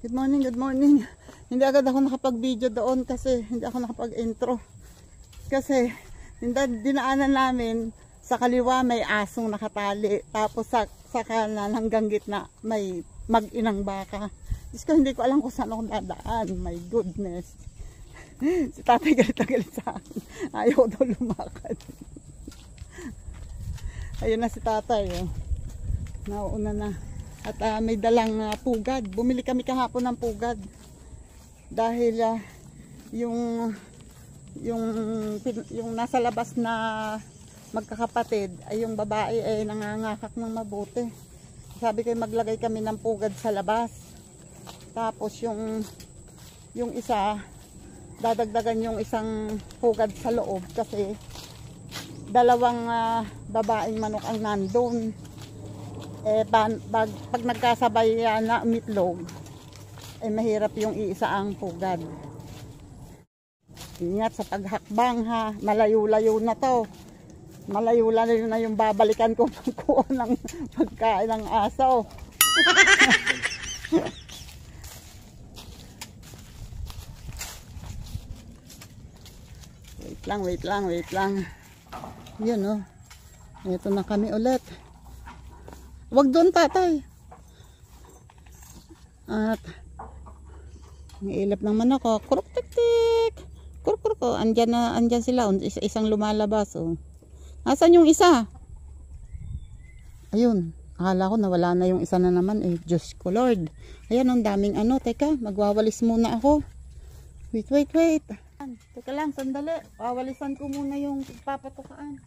Good morning, good morning. Hindi agad ako nakapag-video doon kasi hindi ako nakapag-intro. Kasi dinaanan namin sa kaliwa may asong nakatali. Tapos sa kanan hanggang gitna may mag-inang baka. Diyos ko, hindi ko alam kung saan ako dadaan. My goodness. Si tatay galit na galit sa akin. Ayaw daw lumakad. Ayun na si tatay. Oh. Nauuna na. At may dalang pugad. Bumili kami kahapon ng pugad. Dahil yung nasa labas na magkakapatid ay yung babae ay nangangakak ng mabuti. Sabi ko maglagay kami ng pugad sa labas. Tapos yung isa dadagdagan yung isang pugad sa loob kasi dalawang babaeng manok ang nandun. Pag nagkasabay na meatloaf, mahirap yung iisa ang pugad. Ingat sa paghakbang ha, malayo-layo na to. Malayo-layo na yung babalikan ko magkuha ng pagkain ng aso. Wait lang. Yun oh. Ito na kami ulit. Wag doon tatay. At ang ilap ng manok ko. Kuruk tik tik. Kuruk ko. Andyan sila. Isang lumalabas oh. Nasaan yung isa? Ayun. Akala ko nawala na yung isa na naman eh. Diyos ko Lord. Ayan ang daming ano. Teka, magwawalis muna ako. Wait. Teka lang, sandali. Wawalisan ko muna yung papatukaan.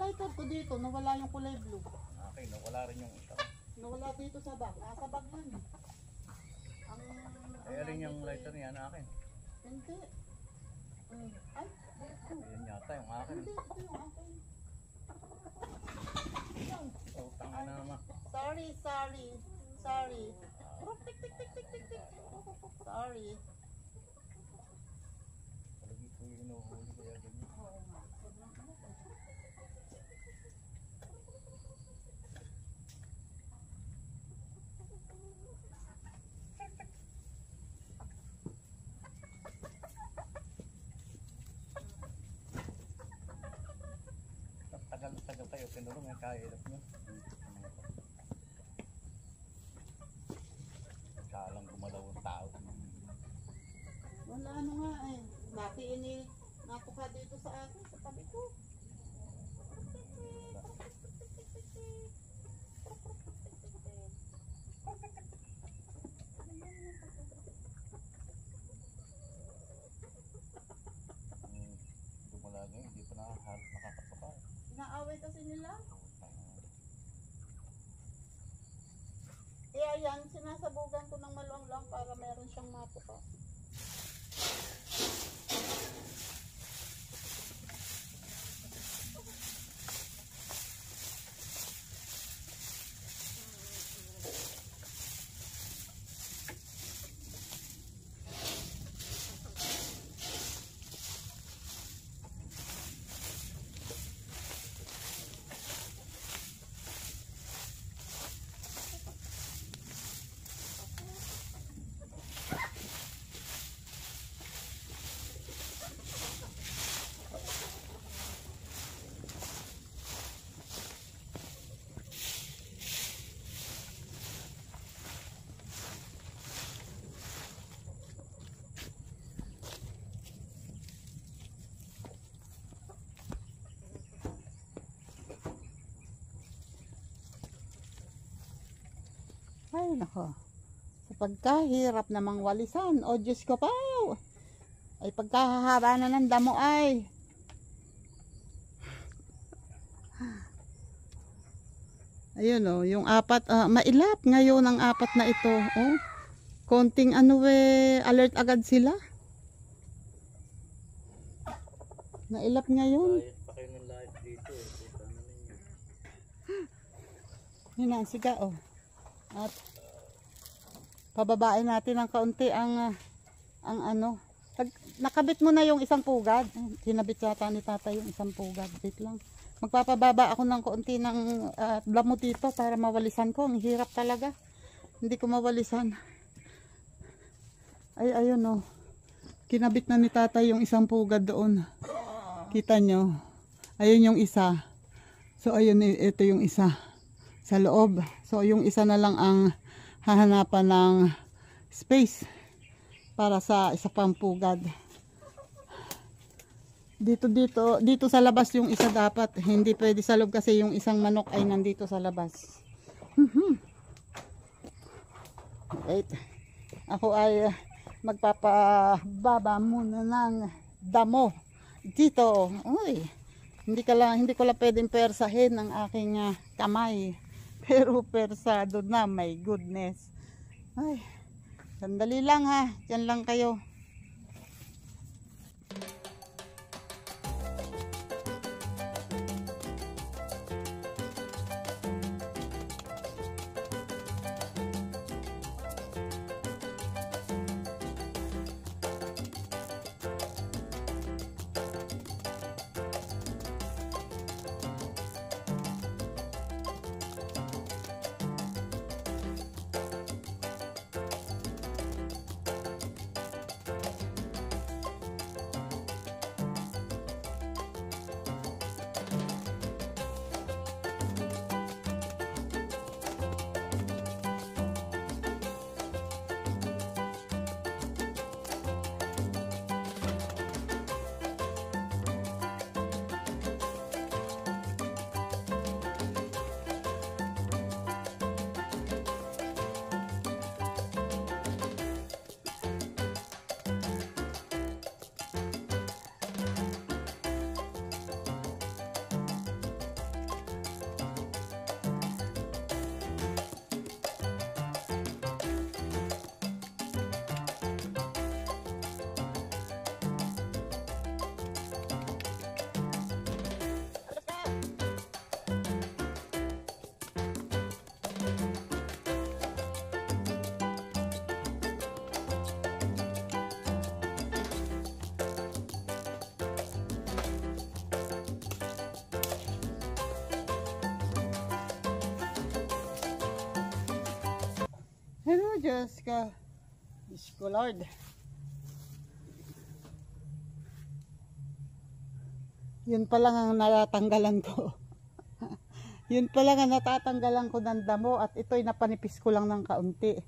Lighter ko dito, nawala yung kulay blue. Okay, nawala rin yung isa. Nawala dito sa bag. Nasa bag yun. Ay, rin yung lighter niya na akin. Hindi. Ay, dito. Ayan yata yung akin. Hindi, ito yung akin. Oh, tanga na naman. Sorry. Tik. Sorry. Palagi ko yung inuhuli kaya ganyan. Tagal tayo, pinulong ang kailap nyo. Kalang gumalaw ang tao. Wala ano nga eh. Dati natuka dito sa akin, sa tabi ko. Dumala ngayon, hindi pa nakakapapa. Inaaway kasi nila. Ayan, sinasabugan ko ng maluwang lang para meron siyang matuka. Ay, nako. Sa pagkahirap namang walisan. O Diyos ko pa. Ay, pagkahahaba na ng damo ay. Ayun o, yung apat. Mailap ngayon ang apat na ito. Oh, konting alert agad sila. Nailap ngayon. Ayos pa kayo ng live dito. Kita mo ninyo. Yun ang siga oh. At pababain natin ng kaunti ang ano. Nakabit mo na yung isang pugad. Hinabit yata ni tatay yung isang pugad. Wait lang. Magpapababa ako ng kaunti ng damo dito para mawalisan ko. Ang hirap talaga. Hindi ko mawalisan. Ay, ayun oh. Kinabit na ni tatay yung isang pugad doon. Kita nyo. Ayun yung isa. So, ayun, ito yung isa. Sa loob. So, yung isa na lang ang hahanapan ng space para sa isa pang pugad. Dito sa labas yung isa dapat. Hindi pwede sa loob kasi yung isang manok ay nandito sa labas. Wait. Ako ay magpapababa muna ng damo. Dito. Uy. Hindi ko lang pwedeng persahin ang aking kamay. Pero persado na, my goodness. Ay. Sandali lang ha. Diyan lang kayo. Hello, Diyos ko. Diyos ko, Lord. Yun pa lang ang natatanggalan ko. Yun pa lang ang natatanggalan ko ng damo at ito'y napanipis ko lang ng kaunti.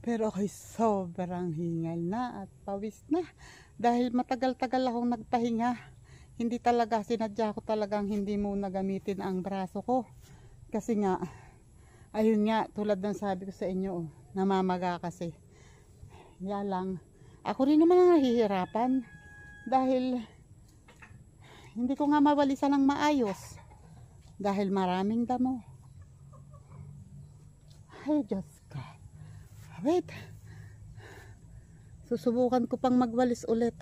Pero ako'y sobrang hingal na at pawis na. Dahil matagal-tagal akong nagpahinga. Hindi talaga, sinadya ko talagang hindi muna gamitin ang braso ko. Kasi nga, ayun nga, tulad ng sabi ko sa inyo, namamaga kasi. Yan lang. Ako rin naman ang nahihirapan. Dahil hindi ko nga mawalisan ng maayos. Dahil maraming damo. Ay, Diyos ko. Wait. Susubukan ko pang magwalis ulit.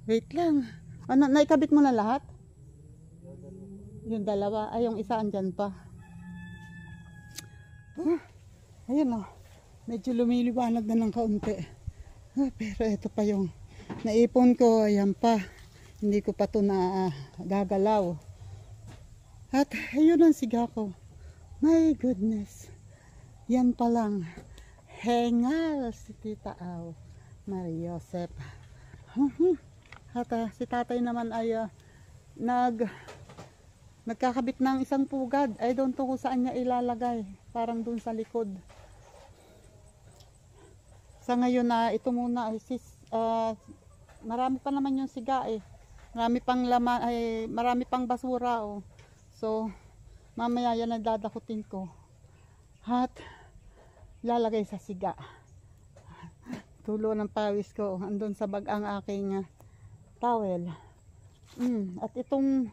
Wait lang. Ano, naikabit mo na lahat? Yung dalawa. Ay, yung isa andyan pa. Ayun o. Medyo lumiliwanag na ng kaunti. Pero ito pa yung naipon ko. Ayan pa. Hindi ko pa ito na gagalaw. At ayun ang siga ko. My goodness. Yan pa lang. Hengal si Tita Aw. Maria Josep. At si tatay naman ay nagkakabit ng isang pugad. I don't know kung saan niya ilalagay. Parang dun sa likod. Sa ngayon na ito muna ay marami pa naman yung siga eh. Marami pang laman ay marami pang basura oh. So mamaya yan ang dadakutin ko. At ilalagay sa siga. Tulo ng pawis ko. Andun sa bag ang aking towel. At itong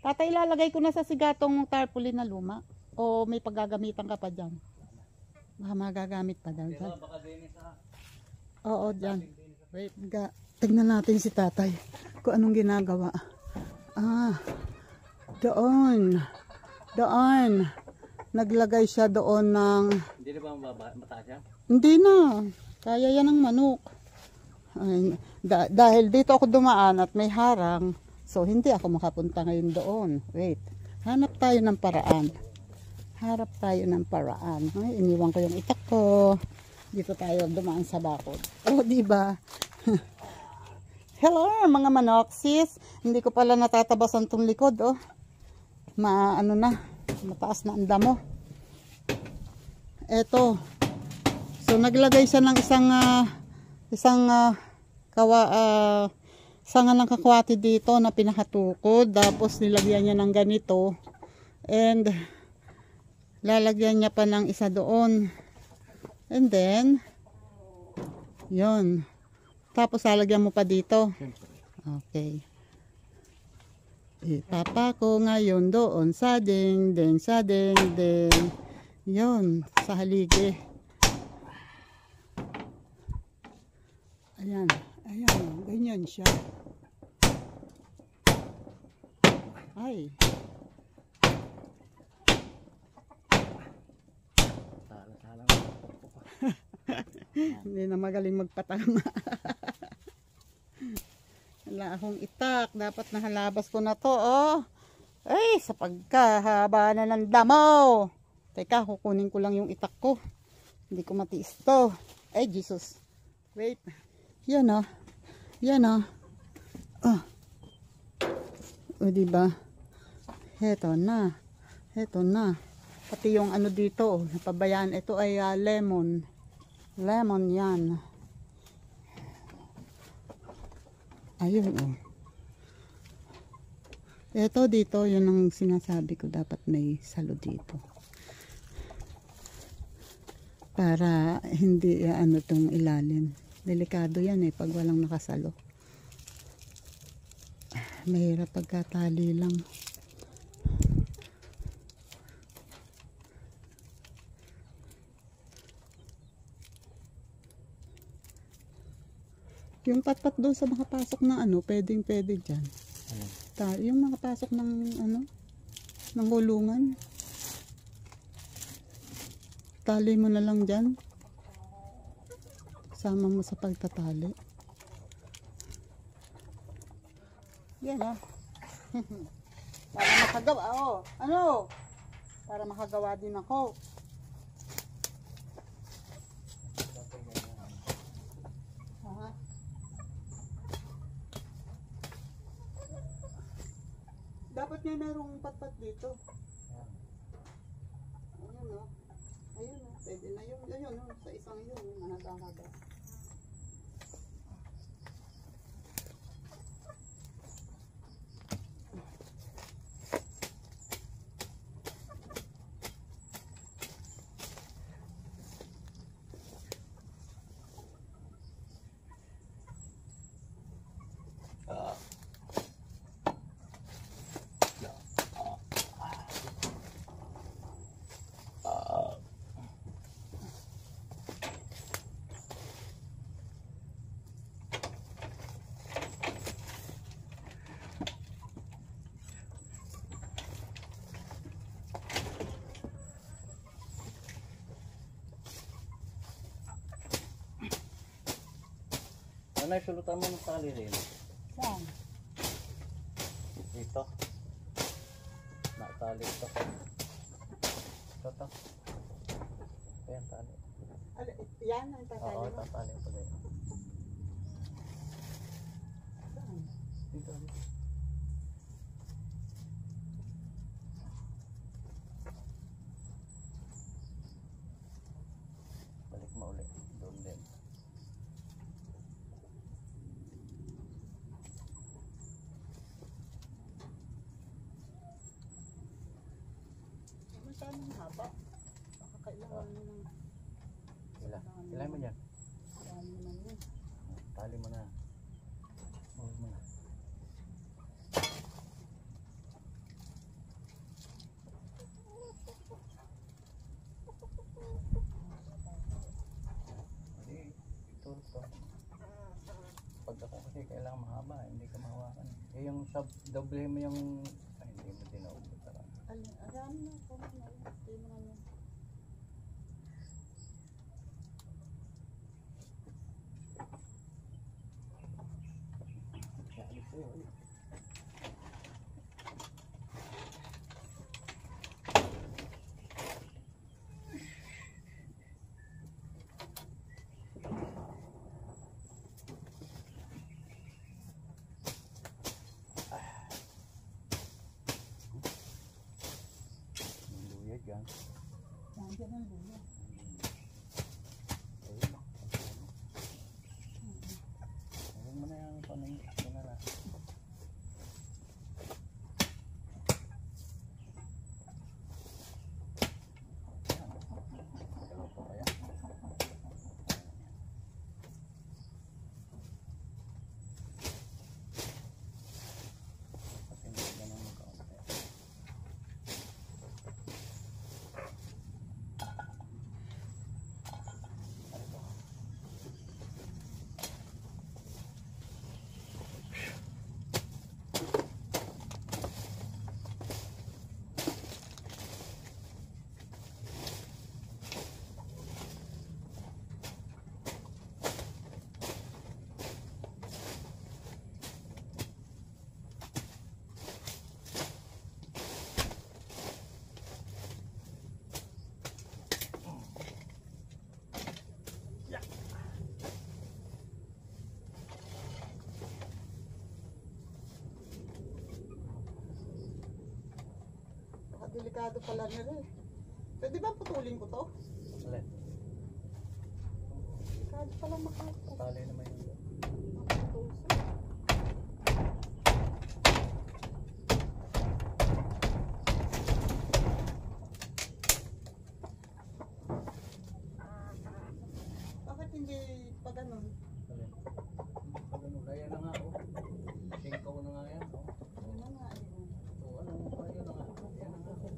tatay, ilalagay ko na sa siga tong tarpaulin na luma. O may paggagamitan ka pa dyan? Baka magagamit pa daw dyan. Oo, dyan. Wait, tignan natin si tatay kung anong ginagawa. Doon. Naglagay siya doon ng... Hindi na ba mataas yan? Hindi na. Kaya yan ng manok. Ay, dahil dito ako dumaan at may harang, so hindi ako makapunta ngayon doon. Wait. Hanap tayo ng paraan. Ay, iniwan ko yung itak ko. Dito tayo dumaan sa bakod. Oh, diba? Hello, mga manok, sis. Hindi ko pala natatabasan tong likod, oh. Mataas na ang damo. Eto. So, naglagay siya ng sanga ng kakwati dito na pinakatukod. Tapos, nilagyan niya ng ganito. And, lalagyan niya pa ng isa doon. And then, yun. Tapos, lalagyan mo pa dito. Okay. Ipapa ko ngayon doon sa ding. Yun, sa haligi. Ayan, ganyan siya. Ay. Sala. Hindi na magaling magpatama. Wala akong itak. Dapat nahalabas ko na to, oh. Ay, sa pagkahaba na ng damo. Teka, kukunin ko lang yung itak ko. Hindi ko matiis to. Ay, Jesus. Wait. Yan, oh. O, diba? Heto na. Pati yung ano dito, oh, napabayaan. Ito ay lemon. Lemon yan. Ayun, oh. Ito dito, yun ang sinasabi ko. Dapat may salo dito. Para hindi tong ilalim. Delikado yan pag walang nakasalo. Mahirap pagkatali lang. Yung patpat doon sa makapasok ng pwede dyan. Yung makapasok ng ng hulungan. Tali mo na lang dyan. Sama mo sa pagtatali. Yan, oh. Para makagawa, oh. Para makagawa din ako. Dapat nga merong patpat dito. Ayun, oh. Pwede na yun. Ayun, oh. Sa isang yun, mahaba-haba. Ano yung sulutan mo ng tali rin? Saan? Dito. Nakatali ito. Ito. Ayan, tali. Yan ang tatali mo? Oo, tatali ko din. Saan? Dito. Balik mo ulit. Doon din. Saan ang haba? Baka kailangan mo ng... Ilay mo dyan. Dami naman yun. Tali mo na. Huwag mo na. Hindi, ito. Pag ako kasi kailangan mahaba, hindi ka mahawakan. Eh yung doble mo yung... Ay, hindi mo tinawag. Alam na, kung ano, hindi mo ano. Luyag yan. Nandiyan ang luya. Ayun mo na yung panay. Yun na na. Dalaw pa kaya? Kasi hindi ka ganun magkaunti. Delikado pala nila eh. Pwede ba putulin ko to? Alin? Delikado pala makapo. Tali naman yun. Bakit hindi pa ganun? Alin? Pag ano, gaya na nga oh. Singkaw na nga yan oh. Yun na nga eh. O ano, ayun na nga. Yan na nga.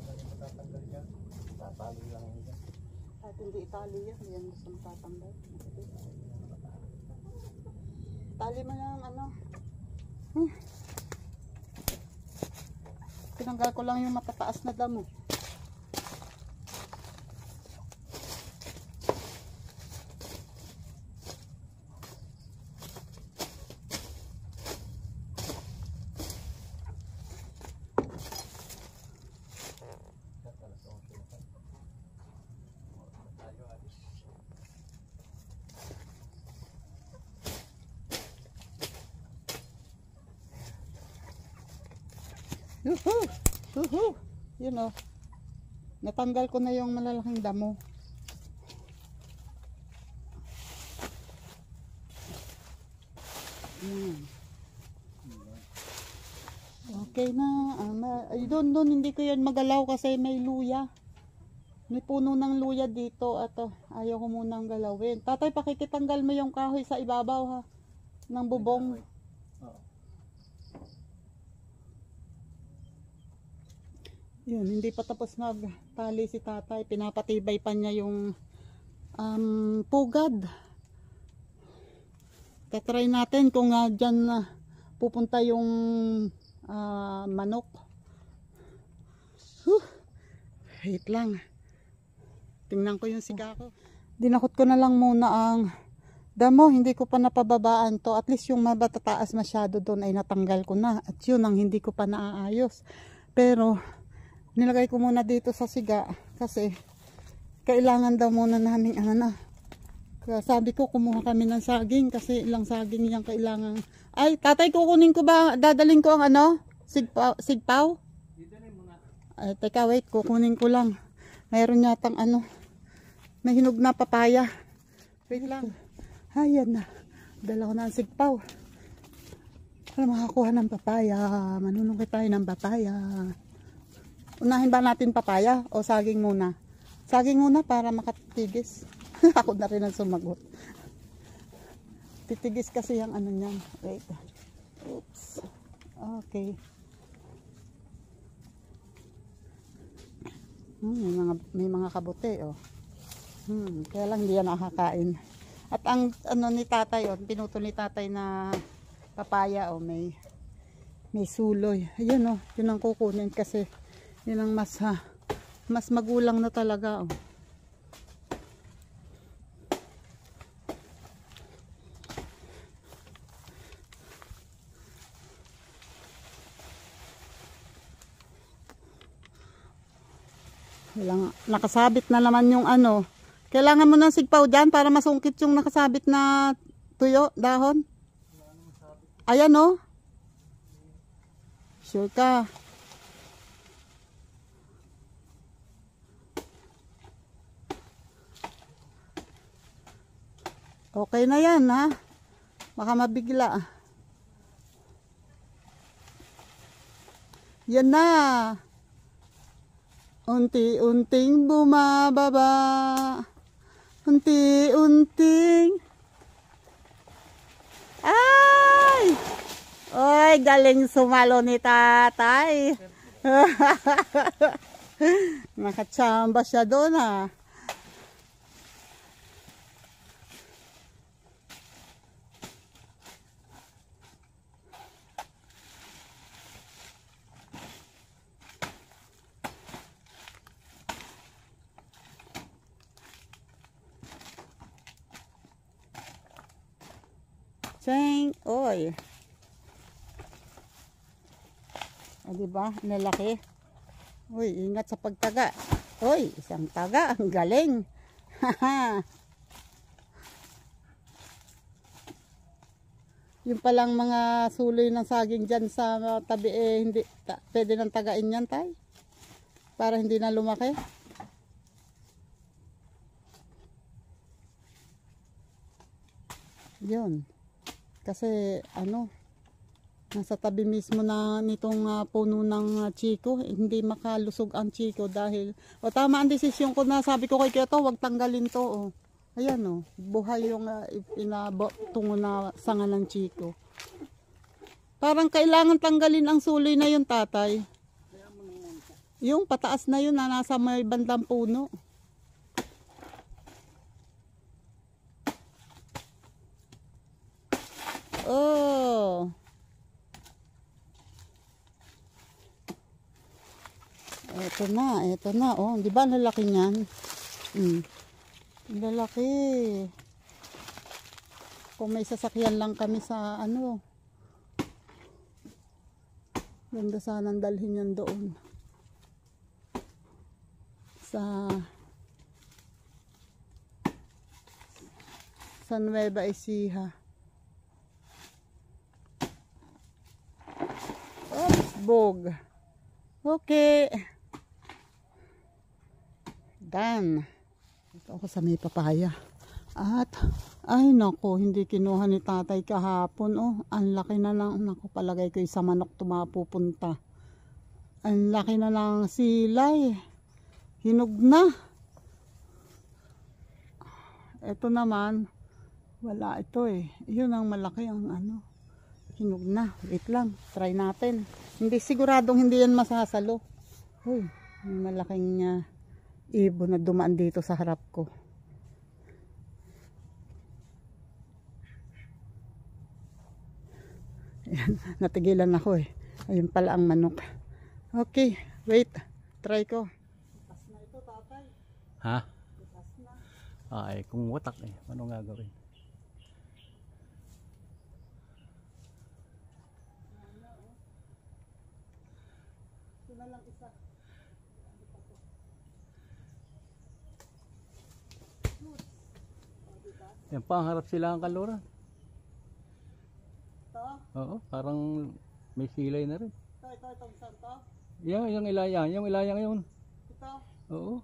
Hindi mo tatanggal dyan. Tatali lang yun dyan. At hindi itali yan. Yan gusto matatanggal. Tali mo lang ano. Tinanggal ko lang yung matataas na damo. Yuhu! Yuhu! Yun o. Natanggal ko na yung malalaking damo. Okay na. Ay, doon hindi ko yan magalaw kasi may luya. May puno ng luya dito. Ato, ayaw ko munang galawin. Tatay, pakikitanggal mo yung kahoy sa ibabaw ha. Ng bubong. Oo. Yun, hindi pa tapos magtali si tatay. Pinapatibay pa niya yung pugad. Tatry natin kung dyan pupunta yung manok. Wait lang. Tingnan ko yung siga ko. Dinakot ko na lang muna ang damo. Hindi ko pa napababaan to. At least yung mabatataas masyado doon ay natanggal ko na. At yun ang hindi ko pa naaayos. Pero nilagay ko muna dito sa siga kasi kailangan daw muna namin kaya sabi ko kumuha kami ng saging kasi ilang saging yung kailangan. Ay, tatay, kukunin ko ba, dadaling ko ang sigpaw? Ay, teka, wait, kukunin ko lang. Mayroon yatang may hinog na papaya. Wait lang. Ayan na, dala ko na ang sigpaw. Para makakuha ng papaya, manunungkit tayo ng papaya. Unahin ba natin papaya o saging muna? Saging muna para makatigis. Ako na rin ang sumagot. Titigis kasi yung ano niyan. Wait. Oops. Okay. May mga kabote, oh. Kaya lang hindi yan nakakain. At ang ano ni tatay, oh, pinutol ni tatay na papaya, oh, may suloy. Ayun, oh, yun ang kukunin kasi yun ang mas magulang na talaga, oh. Nakasabit na naman yung ano. Kailangan mo ng sigpaw dyan para masungkit yung nakasabit na tuyo, dahon. Ayan, oh. Sure ka. Okay na yan, ha. Baka mabigla. Yan na. Unti-unting bumababa. Unti-unting. Ay! Oy, galing sumalo ni tatay. Nakachamba siya doon, ha. Cheng, oy. O, diba? Nalaki. Uy, ingat sa pagtaga. Uy, isang taga. Ang galing. Yung palang mga suloy ng saging dyan sa tabi, hindi, pwede nang tagain yan, tay. Para hindi na lumaki. Yun. Kasi ano, nasa tabi mismo na nitong puno ng chiko, hindi makalusog ang chiko dahil, o tama ang desisyon ko na sabi ko kay Kyoto, wag tanggalin to, oh. Ayan, oh, buhay yung tungo na sanga ng chiko. Parang kailangan tanggalin ang suloy na yun, tatay. Yung pataas na yun na nasa may bandang puno. Oh. Ito na, oh. Di ba lalaki niyan? Lalaki. Kung may sasakyan lang kami sa ano. Ganda sanang dalhin yan doon. Sa Nueva Ecija. Bog. Okay. Done. Ito ako sa may papaya. At, ay nako, hindi kinuha ni tatay kahapon. Oh, ang laki na lang. Nako, palagay ko sa manok tumapupunta. Ang laki na lang silay. Hinog na. Ito naman, wala ito eh. Yun ang malaki ang ano. Hinog na. Wait lang. Try natin. Hindi siguradong hindi yan masasalo. Uy, malaking ibon na dumaan dito sa harap ko. Ayan, natigilan ako eh. Ayun pala ang manok. Okay, wait. Try ko. Bukas na ito, tatay. Ha? Bukas na. Ay, kung watak eh. Ano nga gawin? Ito na lang isa. Yan pa, harap sila ang kalura. Ito? Oo, parang may silay na rin. Itong saan to? Yung ilayang, yun. Ito? Oo.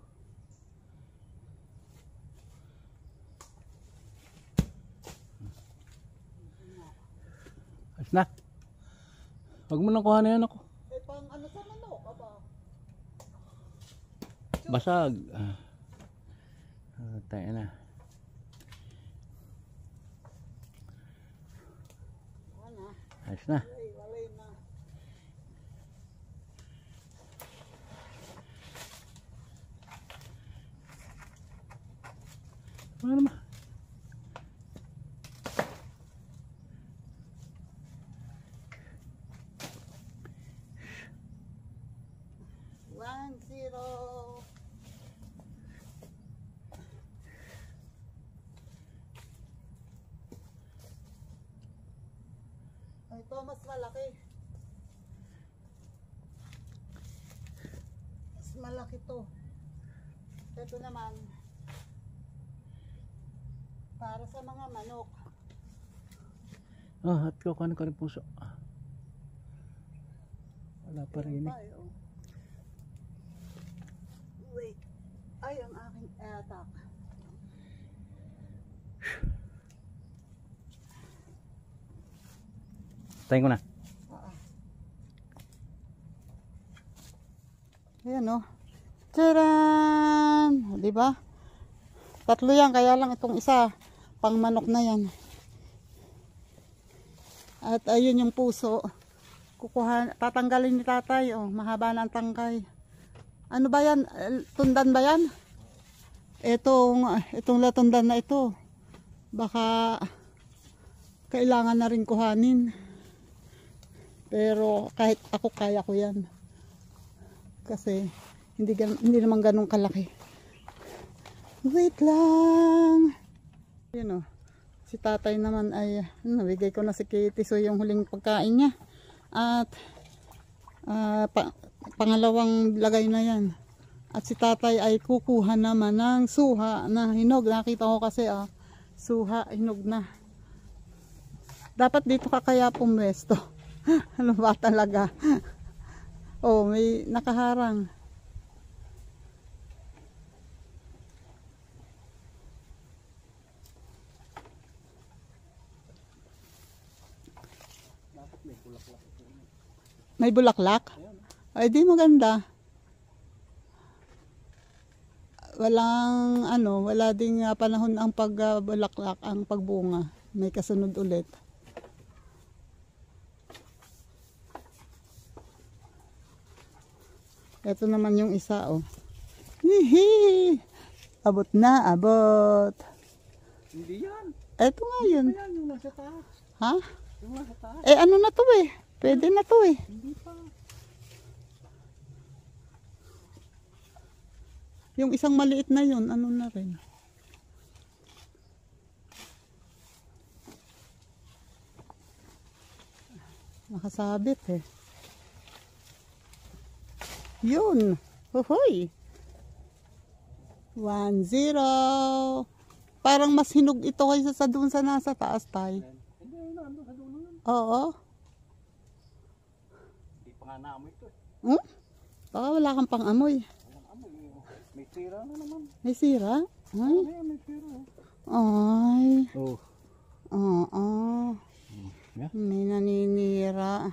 Ayos na. Huwag mo nang kuhanin yan ako. Eh, pang ano sa manok? Aba? Basag. Tayo na. Ayos na. Walay na. Ano naman? One, zero. Ito mas malaki. Mas malaki to. Ito naman para sa mga manok. Oh, at ko rin puso. Wala pa rin eh. Tayo. Wait. Ay, ang aking attack. Tayo ko na. Ayan o. Tcharan! Di ba? Tatlo yan, kaya lang itong isa pang manok na yan. At ayun yung puso. Tatanggalin ni tatay. Oh, mahaba na ang tangkay. Ano ba yan? Tundan ba yan? Itong latundan na ito. Baka kailangan na rin kuhanin. Pero kahit ako kaya ko yan. Kasi hindi naman ganun kalaki. Wait lang. Yun o. Si tatay naman ay nabigay ko na si Kitty. So yung huling pagkain niya. At pangalawang lagay na yan. At si tatay ay kukuha naman ng suha na hinog. Nakita ko kasi suha hinog na. Dapat dito ka kaya pumwesto. Ano ba talaga? Oh, may nakaharang. May bulaklak? Ay, di maganda. Wala ding panahon ang pagbulaklak, ang pagbunga. May kasunod ulit. Ito naman yung isa, oh. Hihi! Abot na, abot. Hindi yan. Ito nga yun. Ayan, yung nasa taas. Ha? Yung nasa taas. Ano na to eh? Pwede na to eh. Hindi pa. Yung isang maliit na yun, ano na rin. Nakasabit eh. Yun. Hohoy. 1-0. Parang mas hinog ito kaysa sa dun sa nasa taas tayo. Hindi, nandun sa dulo yun. Oo. Hindi pa nga naamoy ito eh. Hmm? Baka wala kang pang amoy. Walang amoy. May tira na naman. May sira? Ay. May tira. Ay. Oh. Oo. Yeah. May naninira.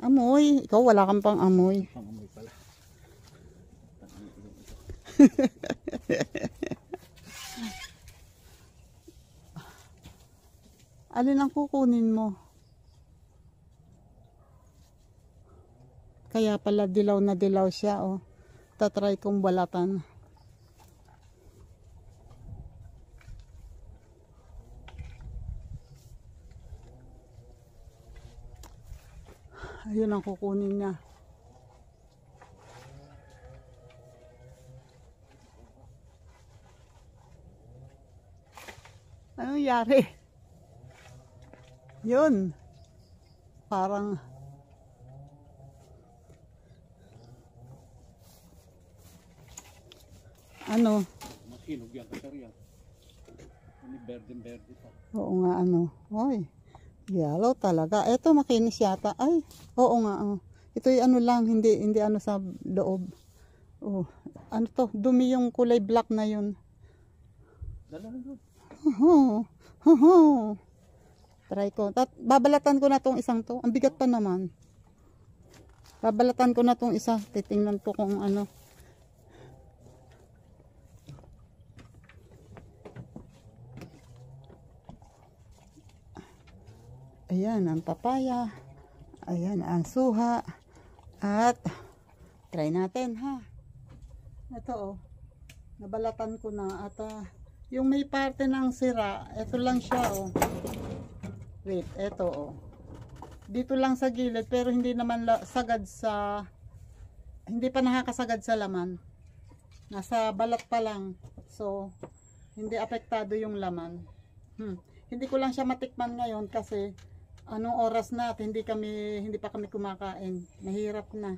Amoy. Ikaw wala kang pang amoy. Pang amoy pala. Alin ang kukunin mo? Kaya pala dilaw na dilaw siya, oh. Tatry kong balatan. Ayun ang kukunin niya. Anong yari? Yun. Parang ano? Masinog yan kasi yan. Ini berde pa. Oo nga Hoy. Yellow talaga. Ito makinis yata. Ay, oo nga. Oh. Ito ay lang, hindi sa loob. Oh, ano to? Dumi yung kulay black na yun. Dala na doon. Try ko. Babalatan ko na tong isang to. Ang bigat pa naman. Babalatan ko na tong isa. Titingnan ko kung ano. Ayan ang papaya. Ayan ang suha. At try natin ha. Ito oh. Nabalatan ko na at yung may parte ng sira, ito lang siya oh. Wait, ito oh. Dito lang sa gilid pero hindi naman sagad sa, hindi pa nakakasagad sa laman. Nasa balat pa lang. So, hindi apektado yung laman. Hindi ko lang siya matikman ngayon kasi anong oras na at hindi pa kami kumakain. Mahirap na.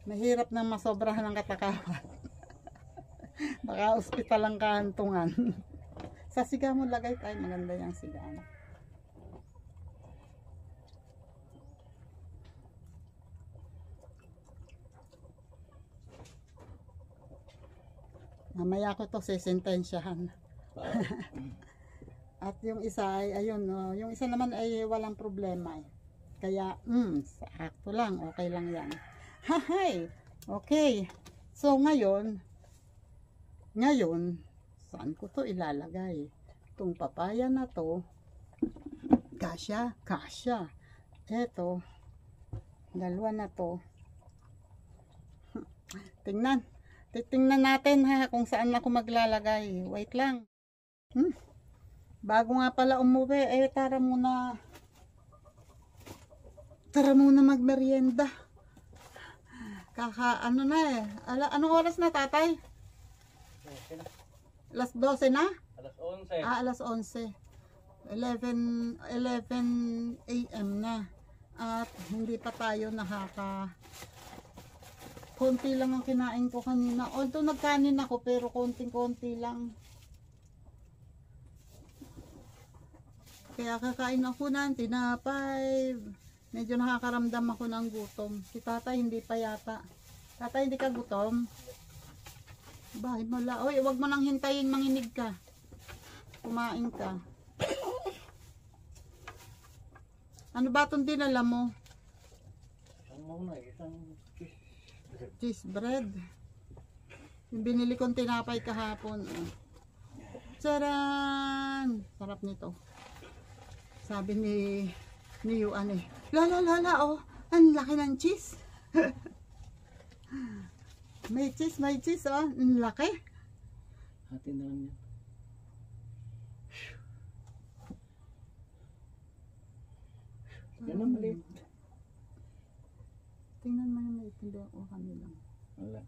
Mahirap na masobrahan ng katakawan. Baka ospital ang kahantungan. Sa siga mo lagay tayo, maganda yung siga. Mamaya ko to sesentensyahan. At yung isa ay ayun, no, yung isa naman ay walang problema. Kaya sakto lang, okay lang yan. Hahay. Okay. So ngayon, saan ko to ilalagay? Itong papaya na to, kasya. Eto, dalawa na to. Titingnan natin ha kung saan ako maglalagay. Wait lang. Bago nga pala umuwi, tara muna magmerienda. Ano na anong oras na tatay? Alas 12 na? Alas 11. Alas 11. 11 AM na. At hindi pa tayo konti lang ang kinain ko kanina. Although nagkanin ako pero konting-konti lang. Kaya kakain ako ng tinapay. Medyo nakakaramdam ako ng gutom. Si tatay hindi pa yata. Tatay, hindi ka gutom? Bahay mula. Oy, wag mo nang hintayin, manginig ka. Kumain ka. Ano ba itong dinala mo? Isang Cheese bread. Yung binili kong tinapay kahapon. Tsaran! Sarap nito. Sabi ni Yuan Lala, oh, ang laki ng cheese. may cheese, oh, ang laki. Hati na lang yan. Yan ang maliit. Tingnan mo yung maliit, hindi ako kami lang. Wala.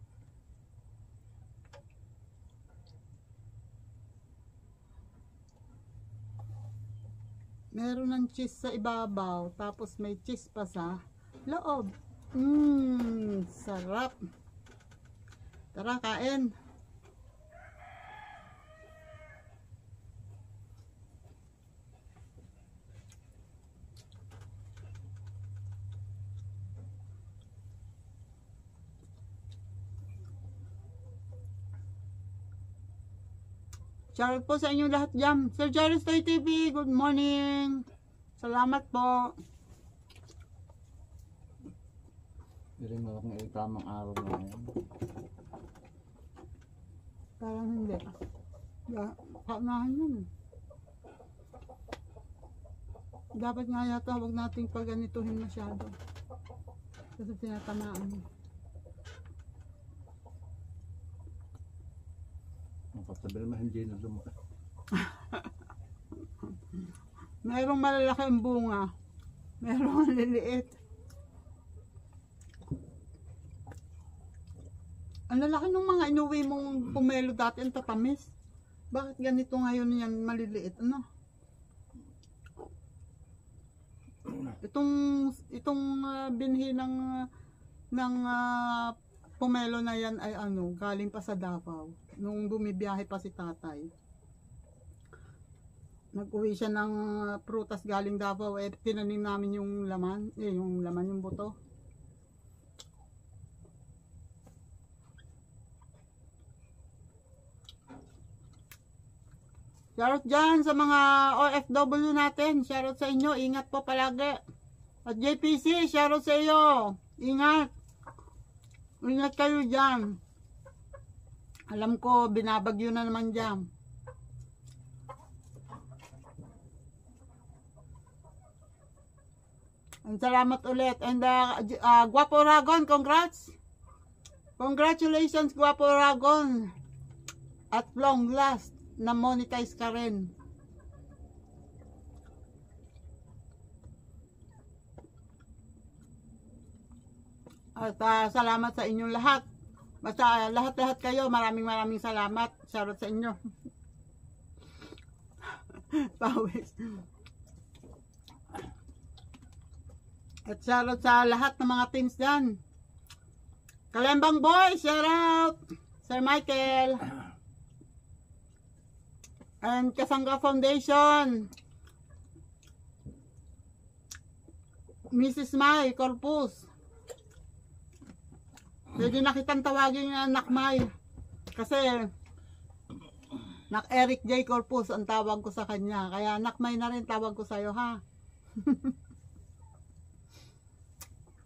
Meron ng cheese sa ibabaw, tapos may cheese pa sa loob. Sarap. Tara, kain. Shoutout po sa inyo lahat dyan. Sir Jerry Stoy TV, good morning. Salamat po. Hindi mo kung tamang araw na yan. Parang hindi. Kaunahan yun. Dapat nga yata huwag nating pagganituhin masyado. Kasi tinatamaan mo. Kapatabil mo hindi na lumaki. Merong malalaki ang bunga. Merong liliit. Ang lalaki ng mga inuwi mong pomelo dati ang tatamis. Bakit ganito ngayon yan maliliit? Ano? Itong binhi ng pomelo na yan ay galing pa sa Davao. Nung bumibiyahe pa si tatay. Nag-uwi siya ng prutas galing Davao. Tinanim namin yung laman. Yung buto. Shoutout dyan sa mga OFW natin. Shoutout sa inyo. Ingat po palagi. At JPC, shoutout sa iyo. Ingat. Ingat kayo dyan. Alam ko, binabagyo na naman dyan. And salamat ulit. And Guapo Ragon, congrats. Congratulations, Guapo Ragon. At long last, na monetize ka rin. At salamat sa inyong lahat. Basta lahat-lahat kayo, maraming salamat. Shoutout sa inyo. Pawis. At shoutout sa lahat ng mga teams dyan. Kalembang Boy, shoutout. Sir Michael. And Kasangga Foundation. Mrs. Mai Corpus. Pwede na kitang tawagin na Nakmay. Kasi Eric J. Corpus ang tawag ko sa kanya. Kaya Nakmay na rin tawag ko sa'yo, ha?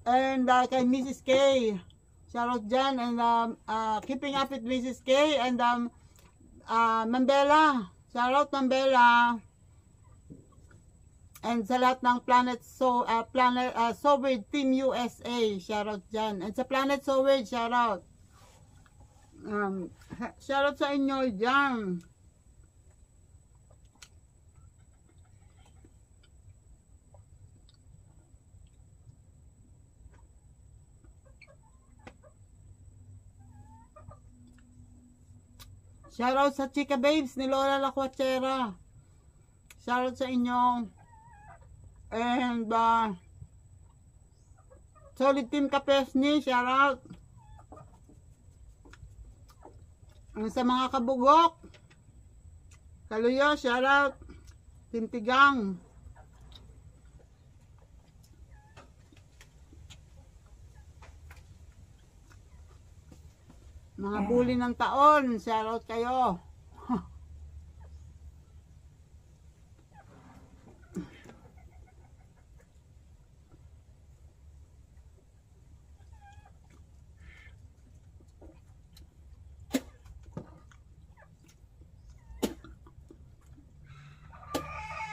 And kay Mrs. K. Shoutout dyan. And keeping up with Mrs. K. And Mambela. Shoutout Mambela. And sa lahat ng Planet Soward Team USA, shoutout dyan. And sa Planet Soward, shoutout. Shoutout sa inyo dyan. Shoutout sa Chika Babes ni Lola Lacuachera. Shoutout sa inyo. And Solid Team Kapesni, shout out. Sa mga kabugok, Kaluyo, shout out. Team Tigang. Mga bully ng taon, shout out kayo.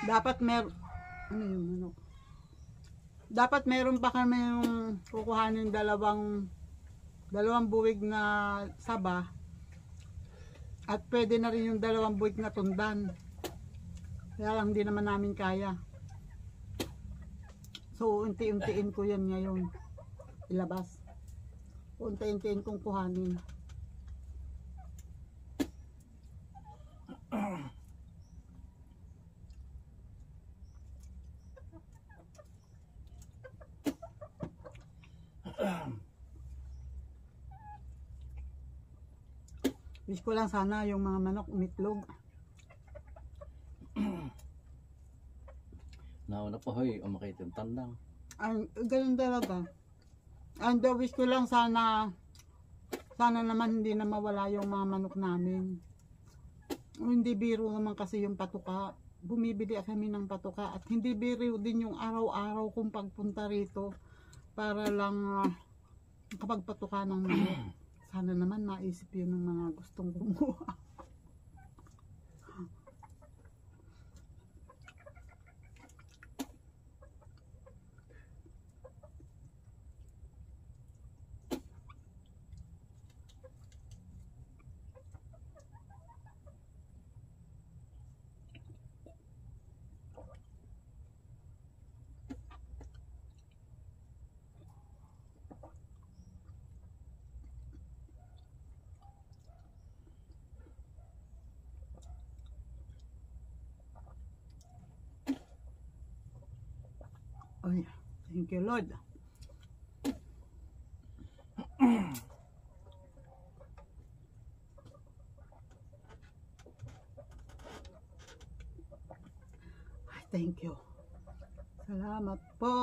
Dapat dapat meron pa kami yung kukuhanin dalawang buwig na saba at pwede na rin yung 2 buwig na tundan, kaya lang hindi naman namin kaya, so unti-untiin ko yan ngayon ilabas, unti-untiin kong kuhanin. Wish ko lang sana yung mga manok umitlog. Nauna pa hoy, umakit yung tandang. Ay, ganun talaga. And wish ko lang sana naman hindi na mawala yung mga manok namin. Hindi biro naman kasi yung patuka. Bumibili kami ng patuka at hindi biro din yung araw-araw kong pagpunta rito para lang makapagpatuka ng manok. Sana naman naisip yun ng mga gustong kumuha. Ay, thank you Lord. Ay, thank you. Salamat po.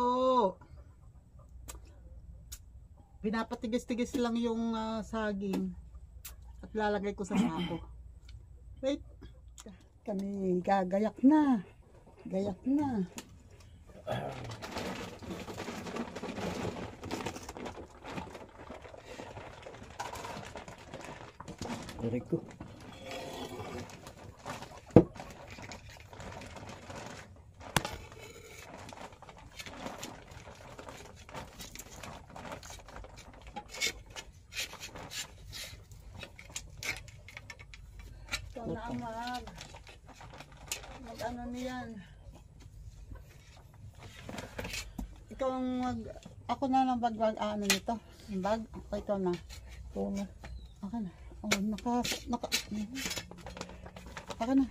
Pinapatigas-tigas lang yung saging at lalagay ko sa sako. Wait. Kami gagayak na. Gayak na. Rico. ano niyan. Ikaw ang ako na lang ano nito. Yung bag. O ikaw na. Oo na. Ako na. Oh, ako na.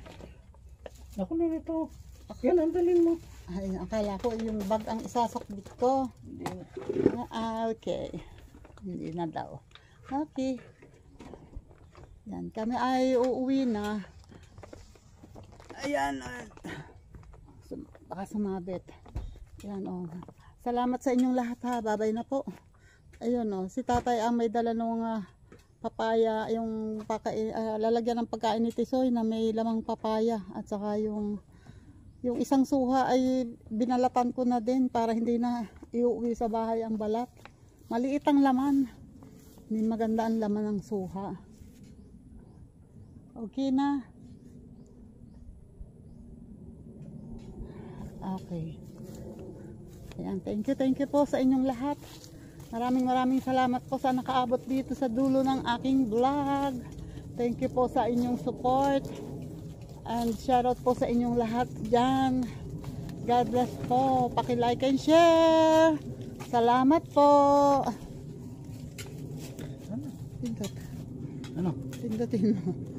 Ako na nito. Yan, ang dalin mo. Ay, akala ko yung bag ang isasakbit ko. Hindi na. Okay. Hindi na daw. Okay. Yan, kami ay uuwi na. Ayan. Baka sumabit. Yan, oh. Salamat sa inyong lahat ha. Babay na po. Ayun, oh. Si tatay ang may dala ng papaya. Yung lalagyan ng pagkain ni Tisoy na may lamang papaya. At saka yung isang suha ay binalatan ko na din para hindi na iuwi sa bahay ang balat. Maliit ang laman. Hindi maganda ang laman ng suha. Okay na. Okay. Ayan, thank you po sa inyong lahat. Maraming salamat po sa nakaabot dito sa dulo ng aking vlog. Thank you po sa inyong support. And shoutout po sa inyong lahat dyan. God bless po. Paki-like and share. Salamat po. Ano? Pindot. Ano? Pindutin mo.